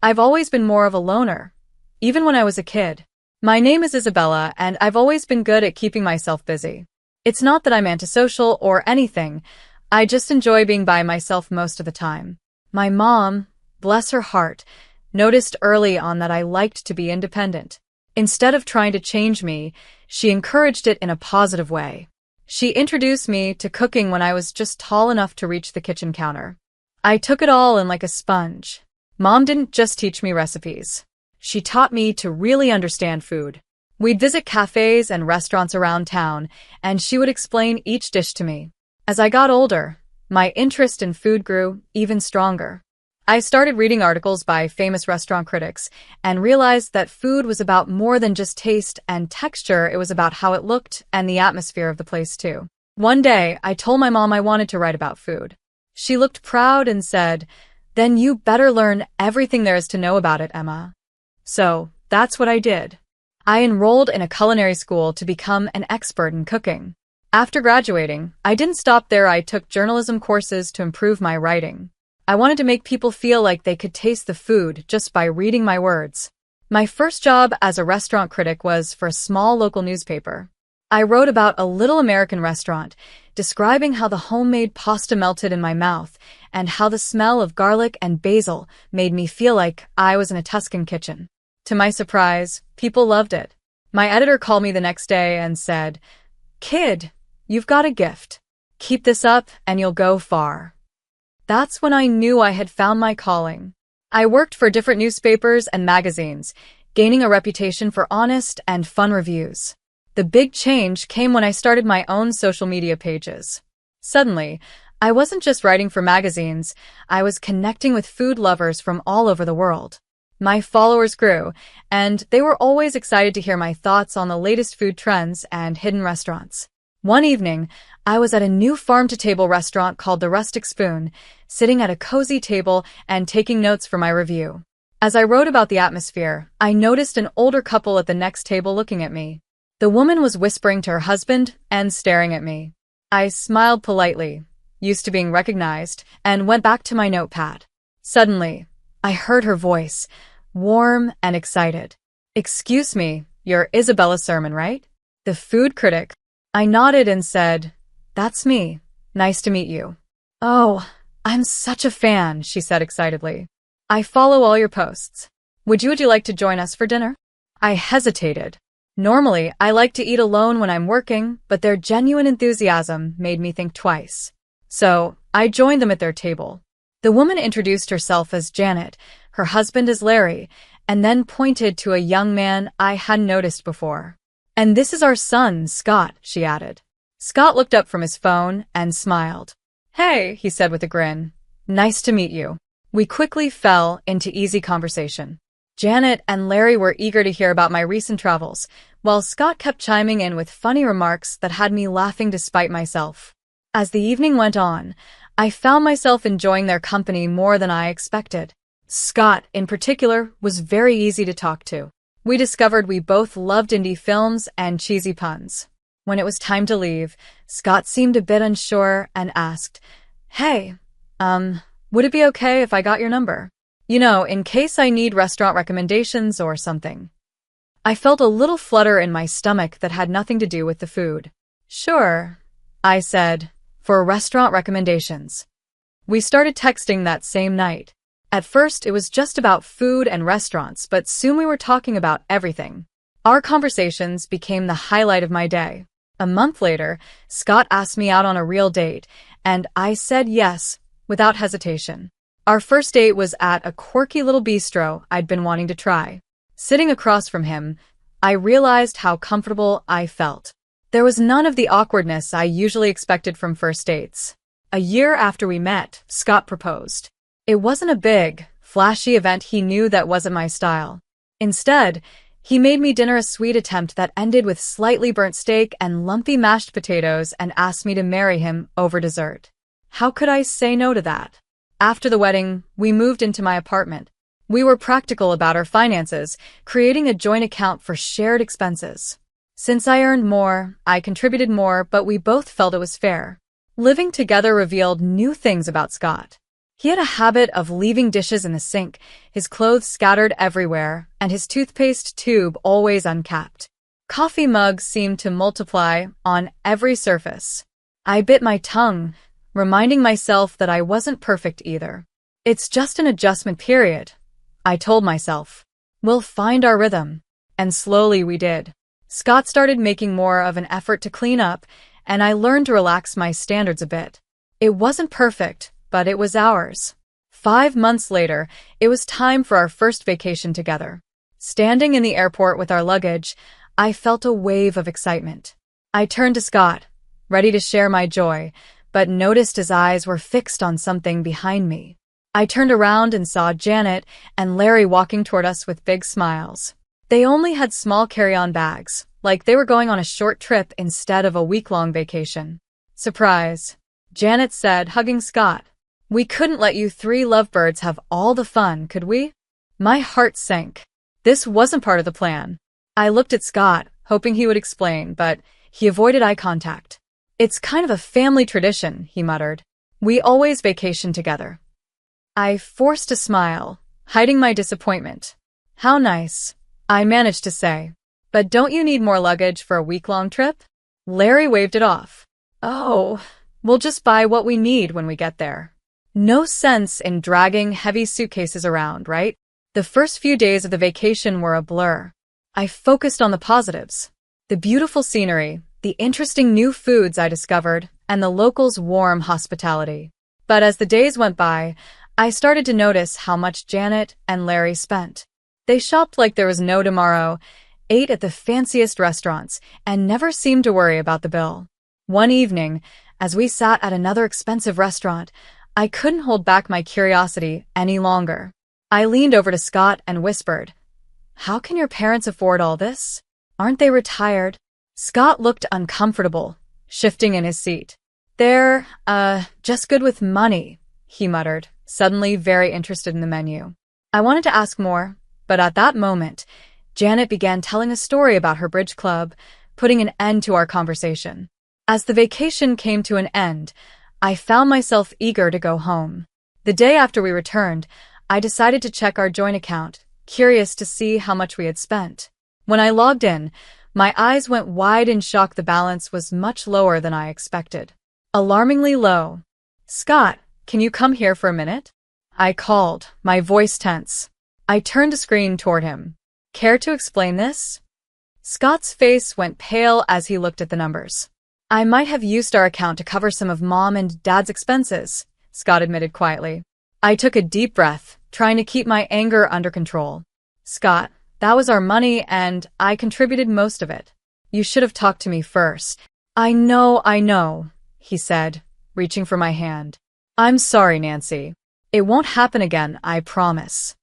I've always been more of a loner, even when I was a kid. My name is Isabella, and I've always been good at keeping myself busy. It's not that I'm antisocial or anything. I just enjoy being by myself most of the time. My mom, bless her heart, noticed early on that I liked to be independent. Instead of trying to change me, she encouraged it in a positive way. She introduced me to cooking when I was just tall enough to reach the kitchen counter. I took it all in like a sponge. Mom didn't just teach me recipes. She taught me to really understand food. We'd visit cafes and restaurants around town, and she would explain each dish to me. As I got older, my interest in food grew even stronger. I started reading articles by famous restaurant critics and realized that food was about more than just taste and texture. It was about how it looked and the atmosphere of the place too. One day, I told my mom I wanted to write about food. She looked proud and said, "Then you better learn everything there is to know about it, Emma." So, that's what I did. I enrolled in a culinary school to become an expert in cooking. After graduating, I didn't stop there. I took journalism courses to improve my writing. I wanted to make people feel like they could taste the food just by reading my words. My first job as a restaurant critic was for a small local newspaper. I wrote about a little American restaurant, describing how the homemade pasta melted in my mouth and how the smell of garlic and basil made me feel like I was in a Tuscan kitchen. To my surprise, people loved it. My editor called me the next day and said, "Kid, you've got a gift. Keep this up and you'll go far." That's when I knew I had found my calling. I worked for different newspapers and magazines, gaining a reputation for honest and fun reviews. The big change came when I started my own social media pages. Suddenly, I wasn't just writing for magazines, I was connecting with food lovers from all over the world. My followers grew, and they were always excited to hear my thoughts on the latest food trends and hidden restaurants. One evening, I was at a new farm-to-table restaurant called the Rustic Spoon, sitting at a cozy table and taking notes for my review. As I wrote about the atmosphere, I noticed an older couple at the next table looking at me. The woman was whispering to her husband and staring at me. I smiled politely, used to being recognized, and went back to my notepad. Suddenly, I heard her voice, warm and excited. "Excuse me, you're Isabella Sermon, right? The food critic." I nodded and said, "That's me. Nice to meet you." "Oh, I'm such a fan," she said excitedly. "I follow all your posts. Would you like to join us for dinner?" I hesitated. Normally, I like to eat alone when I'm working, but their genuine enthusiasm made me think twice. So, I joined them at their table. The woman introduced herself as Janet, her husband as Larry, and then pointed to a young man I hadn't noticed before. "And this is our son, Scott," she added. Scott looked up from his phone and smiled. "Hey," he said with a grin. "Nice to meet you." We quickly fell into easy conversation. Janet and Larry were eager to hear about my recent travels, while Scott kept chiming in with funny remarks that had me laughing despite myself. As the evening went on, I found myself enjoying their company more than I expected. Scott, in particular, was very easy to talk to. We discovered we both loved indie films and cheesy puns. When it was time to leave, Scott seemed a bit unsure and asked, "Hey, would it be okay if I got your number? You know, in case I need restaurant recommendations or something." I felt a little flutter in my stomach that had nothing to do with the food. "Sure," I said, "for restaurant recommendations." We started texting that same night. At first, it was just about food and restaurants, but soon we were talking about everything. Our conversations became the highlight of my day. A month later, Scott asked me out on a real date, and I said yes, without hesitation. Our first date was at a quirky little bistro I'd been wanting to try. Sitting across from him, I realized how comfortable I felt. There was none of the awkwardness I usually expected from first dates. A year after we met, Scott proposed. It wasn't a big, flashy event. He knew that wasn't my style. Instead, he made me dinner, a sweet attempt that ended with slightly burnt steak and lumpy mashed potatoes, and asked me to marry him over dessert. How could I say no to that? After the wedding, we moved into my apartment. We were practical about our finances, creating a joint account for shared expenses. Since I earned more, I contributed more, but we both felt it was fair. Living together revealed new things about Scott. He had a habit of leaving dishes in the sink, his clothes scattered everywhere, and his toothpaste tube always uncapped. Coffee mugs seemed to multiply on every surface. I bit my tongue, reminding myself that I wasn't perfect either. It's just an adjustment period, I told myself. We'll find our rhythm. And slowly we did. Scott started making more of an effort to clean up, and I learned to relax my standards a bit. It wasn't perfect, but it was ours. 5 months later, it was time for our first vacation together. Standing in the airport with our luggage, I felt a wave of excitement. I turned to Scott, ready to share my joy, but noticed his eyes were fixed on something behind me. I turned around and saw Janet and Larry walking toward us with big smiles. They only had small carry-on bags, like they were going on a short trip instead of a week-long vacation. Surprise, Janet said, hugging Scott. We couldn't let you 3 lovebirds have all the fun, could we? My heart sank. This wasn't part of the plan. I looked at Scott, hoping he would explain, but he avoided eye contact. It's kind of a family tradition, he muttered. We always vacation together. I forced a smile, hiding my disappointment. How nice, I managed to say. But don't you need more luggage for a week-long trip? Larry waved it off. Oh, we'll just buy what we need when we get there. No sense in dragging heavy suitcases around, right? The first few days of the vacation were a blur. I focused on the positives. The beautiful scenery, the interesting new foods I discovered, and the locals' warm hospitality. But as the days went by, I started to notice how much Janet and Larry spent. They shopped like there was no tomorrow, ate at the fanciest restaurants, and never seemed to worry about the bill. One evening, as we sat at another expensive restaurant, I couldn't hold back my curiosity any longer. I leaned over to Scott and whispered, "How can your parents afford all this? Aren't they retired?" Scott looked uncomfortable, shifting in his seat. "They're, just good with money," he muttered, suddenly very interested in the menu. I wanted to ask more, but at that moment, Janet began telling a story about her bridge club, putting an end to our conversation. As the vacation came to an end, I found myself eager to go home. The day after we returned, I decided to check our joint account, curious to see how much we had spent. When I logged in, my eyes went wide in shock. The balance was much lower than I expected. Alarmingly low. "Scott, can you come here for a minute?" I called, my voice tense. I turned the screen toward him. "Care to explain this?" Scott's face went pale as he looked at the numbers. "I might have used our account to cover some of Mom and Dad's expenses," Scott admitted quietly. I took a deep breath, trying to keep my anger under control. "Scott, that was our money and I contributed most of it. You should have talked to me first." I know, he said, reaching for my hand. "I'm sorry, Nancy. It won't happen again, I promise."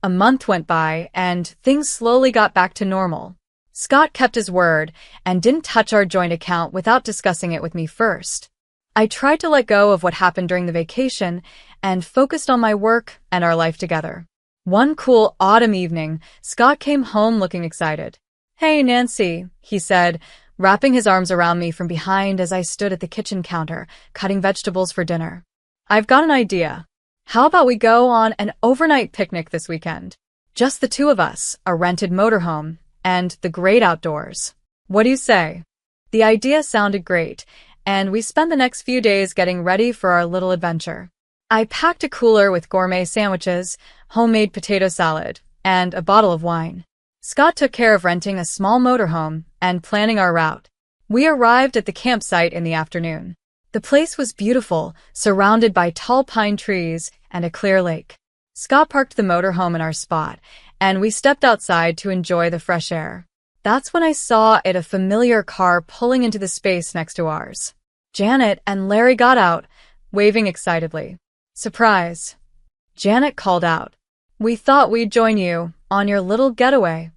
A month went by and things slowly got back to normal. Scott kept his word and didn't touch our joint account without discussing it with me first. I tried to let go of what happened during the vacation and focused on my work and our life together. One cool autumn evening, Scott came home looking excited. "Hey, Nancy," he said, wrapping his arms around me from behind as I stood at the kitchen counter, cutting vegetables for dinner. "I've got an idea. How about we go on an overnight picnic this weekend? Just the 2 of us, a rented motorhome, and the great outdoors. What do you say?" The idea sounded great, and we spent the next few days getting ready for our little adventure. I packed a cooler with gourmet sandwiches, homemade potato salad, and a bottle of wine. Scott took care of renting a small motorhome and planning our route. We arrived at the campsite in the afternoon. The place was beautiful, surrounded by tall pine trees and a clear lake. Scott parked the motorhome in our spot, and we stepped outside to enjoy the fresh air. That's when I saw a familiar car pulling into the space next to ours. Janet and Larry got out, waving excitedly. "Surprise," Janet called out. "We thought we'd join you on your little getaway."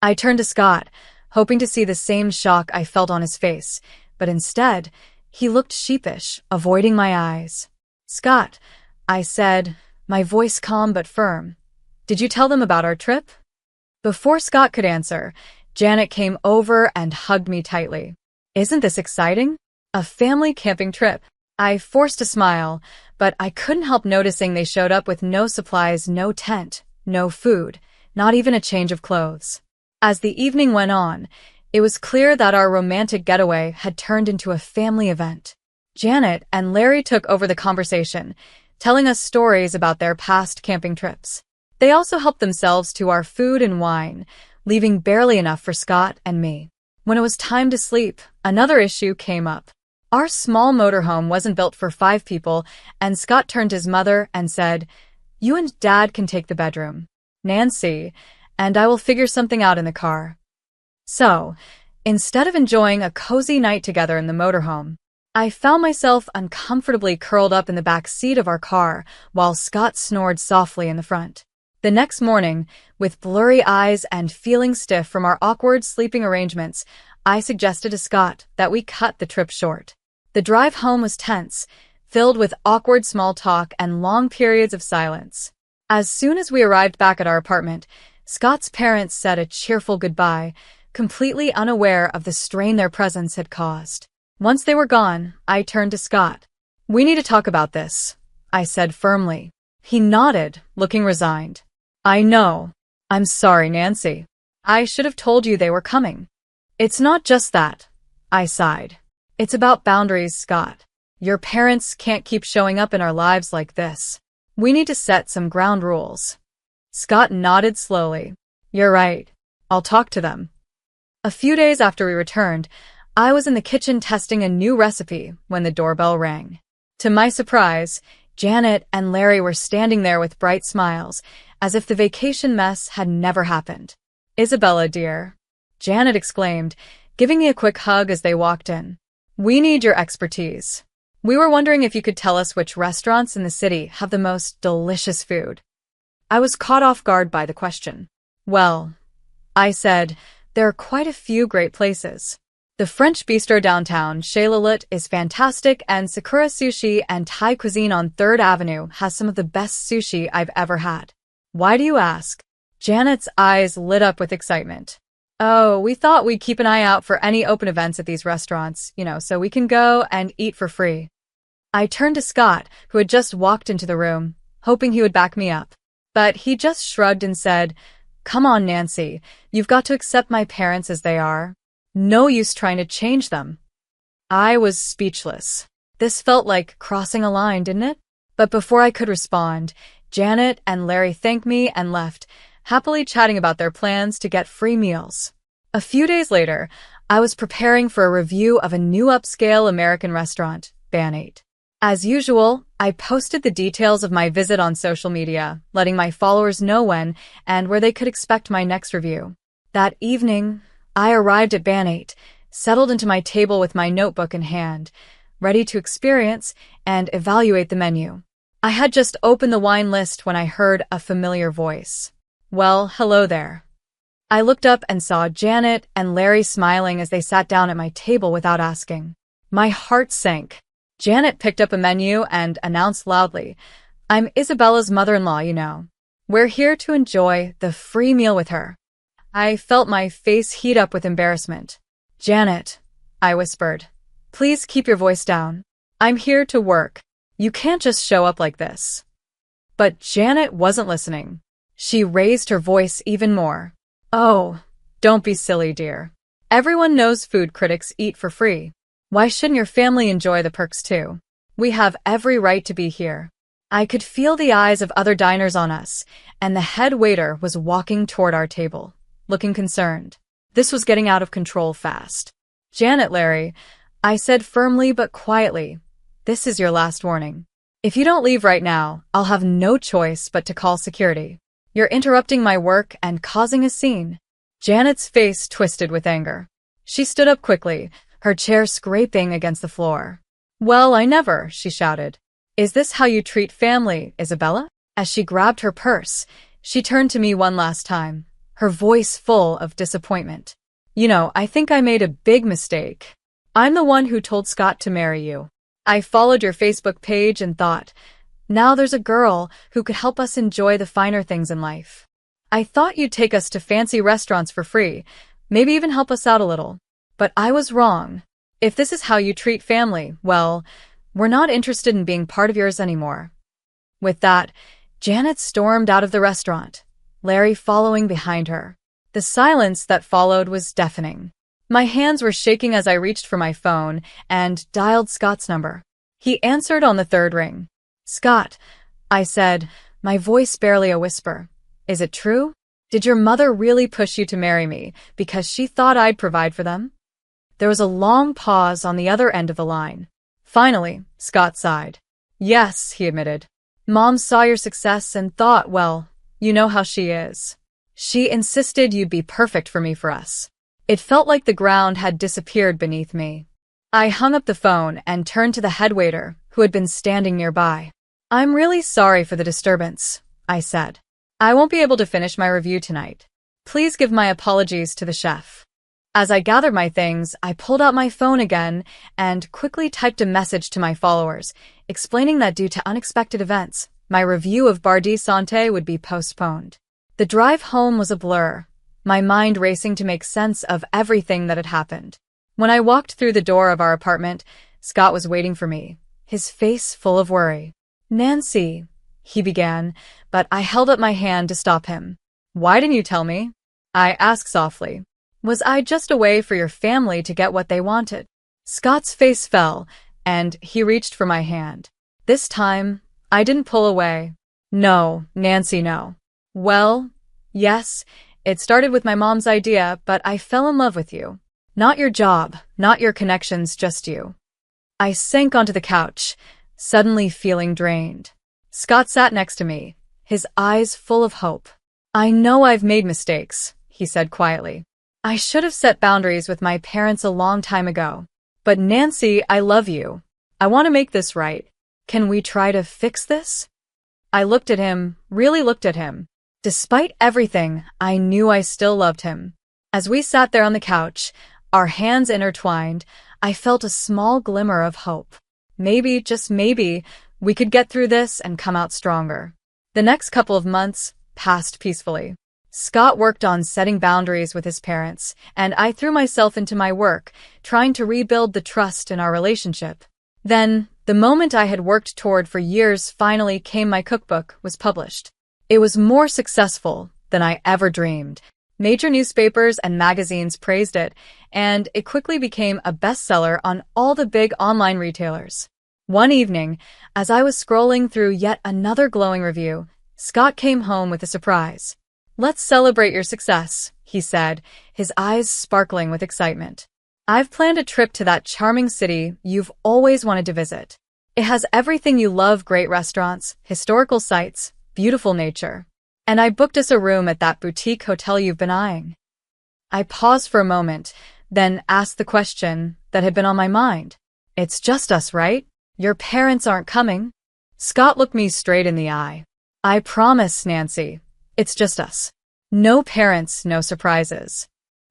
I turned to Scott, hoping to see the same shock I felt on his face, but instead, he looked sheepish, avoiding my eyes. "Scott," I said, my voice calm but firm, "did you tell them about our trip?" Before Scott could answer, Janet came over and hugged me tightly. "Isn't this exciting? A family camping trip." I forced a smile, but I couldn't help noticing they showed up with no supplies, no tent, no food, not even a change of clothes. As the evening went on, it was clear that our romantic getaway had turned into a family event. Janet and Larry took over the conversation, telling us stories about their past camping trips. They also helped themselves to our food and wine, leaving barely enough for Scott and me. When it was time to sleep, another issue came up. Our small motorhome wasn't built for 5 people, and Scott turned to his mother and said, "You and Dad can take the bedroom, Nancy, and I will figure something out in the car." So, instead of enjoying a cozy night together in the motorhome, I found myself uncomfortably curled up in the back seat of our car while Scott snored softly in the front. The next morning, with blurry eyes and feeling stiff from our awkward sleeping arrangements, I suggested to Scott that we cut the trip short. The drive home was tense, filled with awkward small talk and long periods of silence. As soon as we arrived back at our apartment, Scott's parents said a cheerful goodbye, completely unaware of the strain their presence had caused. Once they were gone, I turned to Scott. "We need to talk about this," I said firmly. He nodded, looking resigned. "I know. I'm sorry, Nancy. I should have told you they were coming." "It's not just that," I sighed. "It's about boundaries, Scott. Your parents can't keep showing up in our lives like this. We need to set some ground rules." Scott nodded slowly. "You're right. I'll talk to them." A few days after we returned, I was in the kitchen testing a new recipe when the doorbell rang. To my surprise, Janet and Larry were standing there with bright smiles, as if the vacation mess had never happened. "Isabella, dear," Janet exclaimed, giving me a quick hug as they walked in. "We need your expertise. We were wondering if you could tell us which restaurants in the city have the most delicious food." I was caught off guard by the question. "Well," I said, "there are quite a few great places. The French bistro downtown, Chez Lilith, is fantastic, and Sakura Sushi and Thai cuisine on 3rd Avenue has some of the best sushi I've ever had." "Why do you ask?" Janet's eyes lit up with excitement. "Oh, we thought we'd keep an eye out for any open events at these restaurants, so we can go and eat for free." I turned to Scott, who had just walked into the room, hoping he would back me up. But he just shrugged and said, "Come on, Nancy, you've got to accept my parents as they are. No use trying to change them." I was speechless. This felt like crossing a line, didn't it? But before I could respond, Janet and Larry thanked me and left, happily chatting about their plans to get free meals. A few days later, I was preparing for a review of a new upscale American restaurant, Ban 8. As usual, I posted the details of my visit on social media, letting my followers know when and where they could expect my next review. That evening, I arrived at Ban 8, settled into my table with my notebook in hand, ready to experience and evaluate the menu. I had just opened the wine list when I heard a familiar voice. "Well, hello there." I looked up and saw Janet and Larry smiling as they sat down at my table without asking. My heart sank. Janet picked up a menu and announced loudly, "I'm Isabella's mother-in-law, We're here to enjoy the free meal with her." I felt my face heat up with embarrassment. "Janet," I whispered, "please keep your voice down. I'm here to work. You can't just show up like this." But Janet wasn't listening. She raised her voice even more. "Oh, don't be silly, dear. Everyone knows food critics eat for free. Why shouldn't your family enjoy the perks too? We have every right to be here." I could feel the eyes of other diners on us, and the head waiter was walking toward our table, looking concerned. This was getting out of control fast. "Janet, Larry," I said firmly but quietly, "this is your last warning. If you don't leave right now, I'll have no choice but to call security. You're interrupting my work and causing a scene." Janet's face twisted with anger. She stood up quickly, her chair scraping against the floor. "Well, I never," she shouted. "Is this how you treat family, Isabella?" As she grabbed her purse, she turned to me one last time, her voice full of disappointment. I think I made a big mistake. I'm the one who told Scott to marry you. I followed your Facebook page and thought, now there's a girl who could help us enjoy the finer things in life. I thought you'd take us to fancy restaurants for free, maybe even help us out a little. But I was wrong. If this is how you treat family, well, We're not interested in being part of yours anymore." With that, Janet stormed out of the restaurant, Larry following behind her. The silence that followed was deafening. My hands were shaking as I reached for my phone and dialed Scott's number. He answered on the third ring. "Scott," I said, my voice barely a whisper. "Is it true? Did your mother really push you to marry me because she thought I'd provide for them?" There was a long pause on the other end of the line. Finally, Scott sighed. "Yes," he admitted. "Mom saw your success and thought, well, you know how she is. She insisted you'd be perfect for us." It felt like the ground had disappeared beneath me. I hung up the phone and turned to the headwaiter, who had been standing nearby. "I'm really sorry for the disturbance," I said. "I won't be able to finish my review tonight. Please give my apologies to the chef." As I gathered my things, I pulled out my phone again and quickly typed a message to my followers, explaining that due to unexpected events, my review of Bar di Sante would be postponed. The drive home was a blur, my mind racing to make sense of everything that had happened. When I walked through the door of our apartment, Scott was waiting for me, his face full of worry. "Nancy," he began, but I held up my hand to stop him. "Why didn't you tell me?" I asked softly. "Was I just a way for your family to get what they wanted?" Scott's face fell, and he reached for my hand. This time, I didn't pull away. "No, Nancy, no." "Well, yes, it started with my mom's idea, but I fell in love with you. Not your job, not your connections, just you." I sank onto the couch, suddenly feeling drained. Scott sat next to me, his eyes full of hope. "I know I've made mistakes," he said quietly. "I should have set boundaries with my parents a long time ago. But Nancy, I love you. I want to make this right. Can we try to fix this?" I looked at him, really looked at him. Despite everything, I knew I still loved him. As we sat there on the couch, our hands intertwined, I felt a small glimmer of hope. Maybe, just maybe, we could get through this and come out stronger. The next couple of months passed peacefully. Scott worked on setting boundaries with his parents, and I threw myself into my work, trying to rebuild the trust in our relationship. Then, the moment I had worked toward for years finally came. My cookbook was published. It was more successful than I ever dreamed. Major newspapers and magazines praised it, and it quickly became a bestseller on all the big online retailers. One evening, as I was scrolling through yet another glowing review, Scott came home with a surprise. "Let's celebrate your success," he said, his eyes sparkling with excitement. "I've planned a trip to that charming city you've always wanted to visit. It has everything you love: great restaurants, historical sites, beautiful nature. And I booked us a room at that boutique hotel you've been eyeing." I paused for a moment, then asked the question that had been on my mind. "It's just us, right? Your parents aren't coming?" Scott looked me straight in the eye. "I promise, Nancy, it's just us. No parents, no surprises."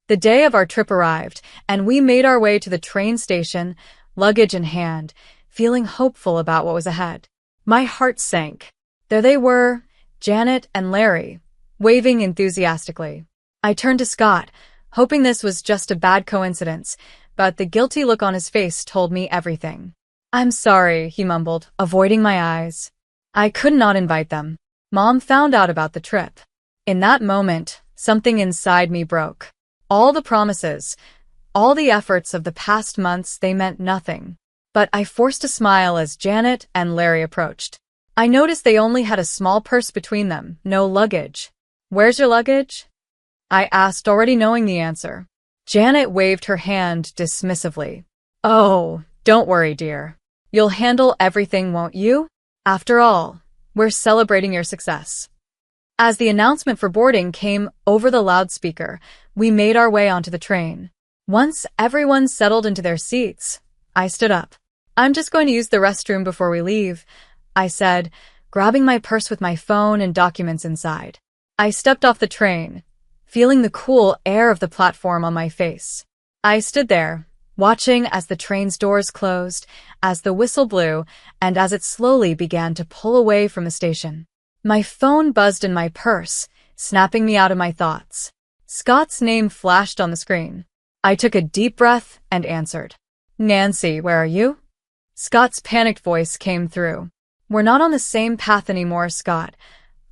The day of our trip arrived, and we made our way to the train station, luggage in hand, feeling hopeful about what was ahead. My heart sank. There they were, Janet and Larry, waving enthusiastically. I turned to Scott, hoping this was just a bad coincidence, but the guilty look on his face told me everything. "I'm sorry," he mumbled, avoiding my eyes. "I could not invite them. Mom found out about the trip." In that moment, something inside me broke. All the promises, all the efforts of the past months, they meant nothing. But I forced a smile as Janet and Larry approached. I noticed they only had a small purse between them, no luggage. "Where's your luggage?" I asked, already knowing the answer. Janet waved her hand dismissively. "Oh, don't worry, dear. You'll handle everything, won't you? After all, we're celebrating your success." As the announcement for boarding came over the loudspeaker, we made our way onto the train. Once everyone settled into their seats, I stood up. "I'm just going to use the restroom before we leave," I said, grabbing my purse with my phone and documents inside. I stepped off the train, feeling the cool air of the platform on my face. I stood there, watching as the train's doors closed, as the whistle blew, and as it slowly began to pull away from the station. My phone buzzed in my purse, snapping me out of my thoughts. Scott's name flashed on the screen. I took a deep breath and answered. "Nancy, where are you?" Scott's panicked voice came through. We're not on the same path anymore, Scott.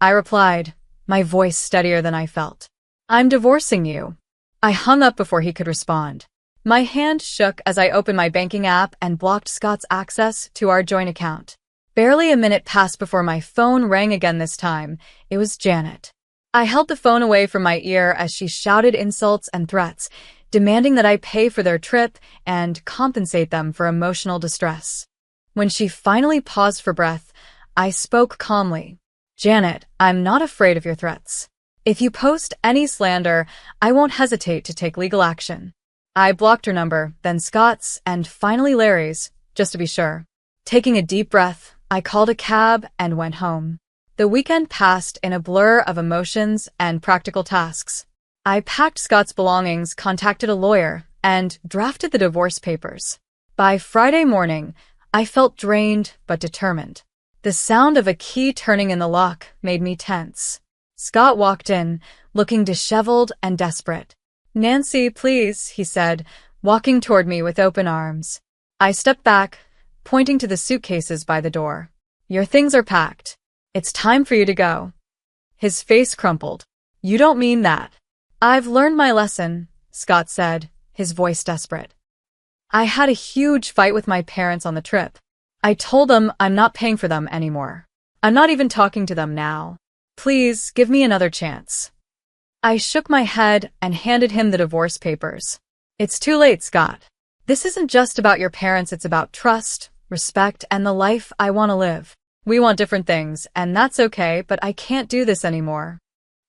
I replied, my voice steadier than I felt. I'm divorcing you. I hung up before he could respond. My hand shook as I opened my banking app and blocked Scott's access to our joint account. Barely a minute passed before my phone rang again this time. It was Janet. I held the phone away from my ear as she shouted insults and threats, demanding that I pay for their trip and compensate them for emotional distress. When she finally paused for breath, I spoke calmly. Janet, I'm not afraid of your threats. If you post any slander, I won't hesitate to take legal action. I blocked her number, then Scott's, and finally Larry's, just to be sure. Taking a deep breath, I called a cab and went home. The weekend passed in a blur of emotions and practical tasks. I packed Scott's belongings, contacted a lawyer, and drafted the divorce papers. By Friday morning, I felt drained but determined. The sound of a key turning in the lock made me tense. Scott walked in, looking disheveled and desperate. Nancy, please, he said, walking toward me with open arms. I stepped back, pointing to the suitcases by the door. Your things are packed. It's time for you to go. His face crumpled. You don't mean that. I've learned my lesson, Scott said, his voice desperate. I had a huge fight with my parents on the trip. I told them I'm not paying for them anymore. I'm not even talking to them now. Please, give me another chance. I shook my head and handed him the divorce papers. It's too late, Scott. This isn't just about your parents, it's about trust, respect, and the life I want to live. We want different things, and that's okay, but I can't do this anymore.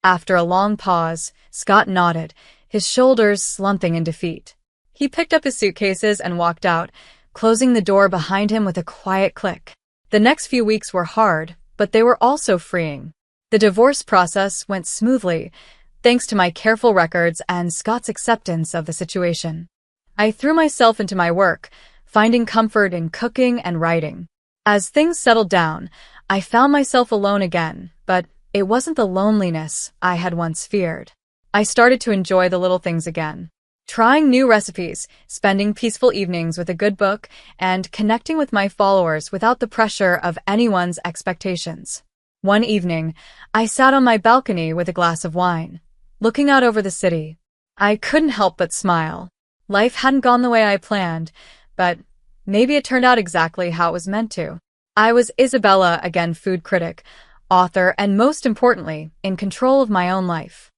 After a long pause, Scott nodded, his shoulders slumping in defeat. He picked up his suitcases and walked out, closing the door behind him with a quiet click. The next few weeks were hard, but they were also freeing. The divorce process went smoothly, thanks to my careful records and Scott's acceptance of the situation. I threw myself into my work, finding comfort in cooking and writing. As things settled down, I found myself alone again, but it wasn't the loneliness I had once feared. I started to enjoy the little things again. Trying new recipes, spending peaceful evenings with a good book, and connecting with my followers without the pressure of anyone's expectations. One evening, I sat on my balcony with a glass of wine, looking out over the city. I couldn't help but smile. Life hadn't gone the way I planned, but maybe it turned out exactly how it was meant to. I was Isabella, again food critic, author, and most importantly, in control of my own life.